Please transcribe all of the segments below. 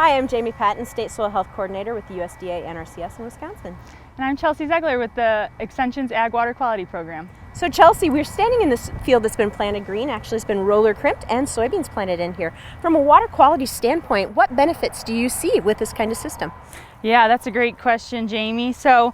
Hi, I'm Jamie Patton, State Soil Health Coordinator with the USDA NRCS in Wisconsin. And I'm Chelsea Zegler with the Extension's Ag Water Quality Program. So Chelsea, we're standing in this field that's been planted green. Actually, it's been roller crimped and soybeans planted in here. From a water quality standpoint, what benefits do you see with this kind of system? Yeah, that's a great question, Jamie. So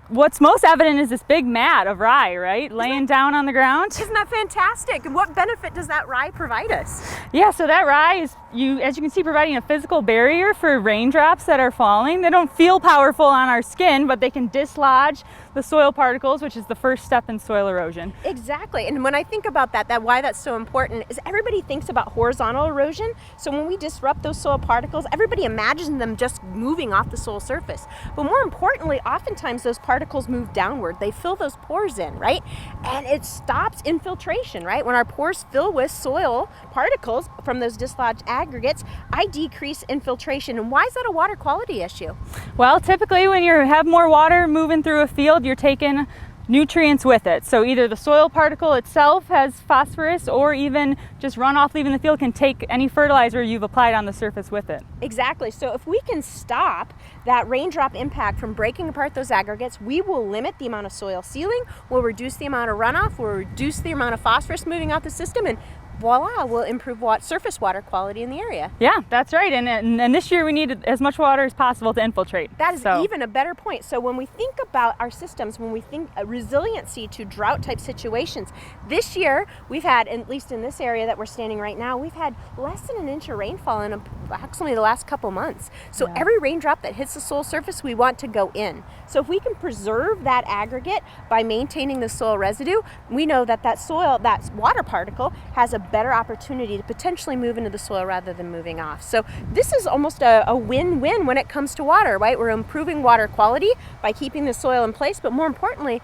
what's most evident is this big mat of rye, right? Laying down on the ground. Isn't that fantastic? And what benefit does that rye provide us? Yeah, so that rye is, as you can see, providing a physical barrier for raindrops that are falling. They don't feel powerful on our skin, but they can dislodge the soil particles, which is the first step in soil erosion. Exactly. And when I think about that why that's so important is everybody thinks about horizontal erosion. So when we disrupt those soil particles, everybody imagines them just moving off the soil surface. But more importantly, oftentimes those particles move downward. They fill those pores in, right? And it stops infiltration, right? When our pores fill with soil particles from those dislodged aggregates, I decrease infiltration. And why is that a water quality issue? Well, typically when you have more water moving through a field, you're taking nutrients with it. So either the soil particle itself has phosphorus or even just runoff leaving the field can take any fertilizer you've applied on the surface with it. Exactly. So if we can stop that raindrop impact from breaking apart those aggregates, we will limit the amount of soil sealing, we'll reduce the amount of runoff, we'll reduce the amount of phosphorus moving out the system, and voila, we'll improve surface water quality in the area. Yeah, that's right. And this year we need as much water as possible to infiltrate. That is even a better point. So when we think about our systems, when we think resiliency to drought type situations, this year we've had, at least in this area that we're standing right now, we've had less than an inch of rainfall in approximately the last couple months. So every raindrop that hits the soil surface, we want to go in. So if we can preserve that aggregate by maintaining the soil residue, we know that that water particle has a better opportunity to potentially move into the soil rather than moving off. So this is almost a win-win when it comes to water, right? We're improving water quality by keeping the soil in place, but more importantly,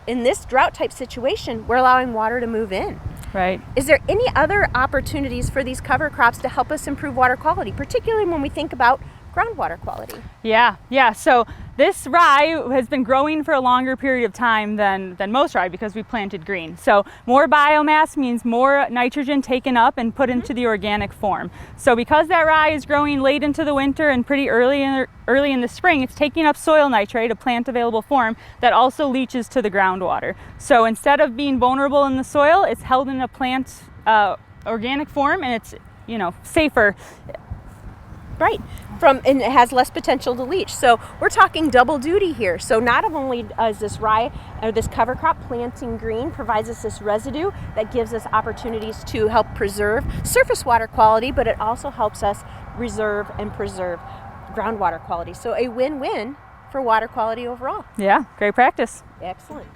in this drought type situation, we're allowing water to move in. Right. Is there any other opportunities for these cover crops to help us improve water quality, particularly when we think about groundwater quality? Yeah. So this rye has been growing for a longer period of time than most rye because we planted green. So more biomass means more nitrogen taken up and put into the organic form. So because that rye is growing late into the winter and pretty early in the spring, it's taking up soil nitrate, a plant available form that also leaches to the groundwater. So instead of being vulnerable in the soil, it's held in a plant organic form, and it's safer. Right. And it has less potential to leach. So we're talking double duty here. So not only is this rye or this cover crop planting green provides us this residue that gives us opportunities to help preserve surface water quality, but it also helps us reserve and preserve groundwater quality. So a win-win for water quality overall. Yeah, great practice. Excellent.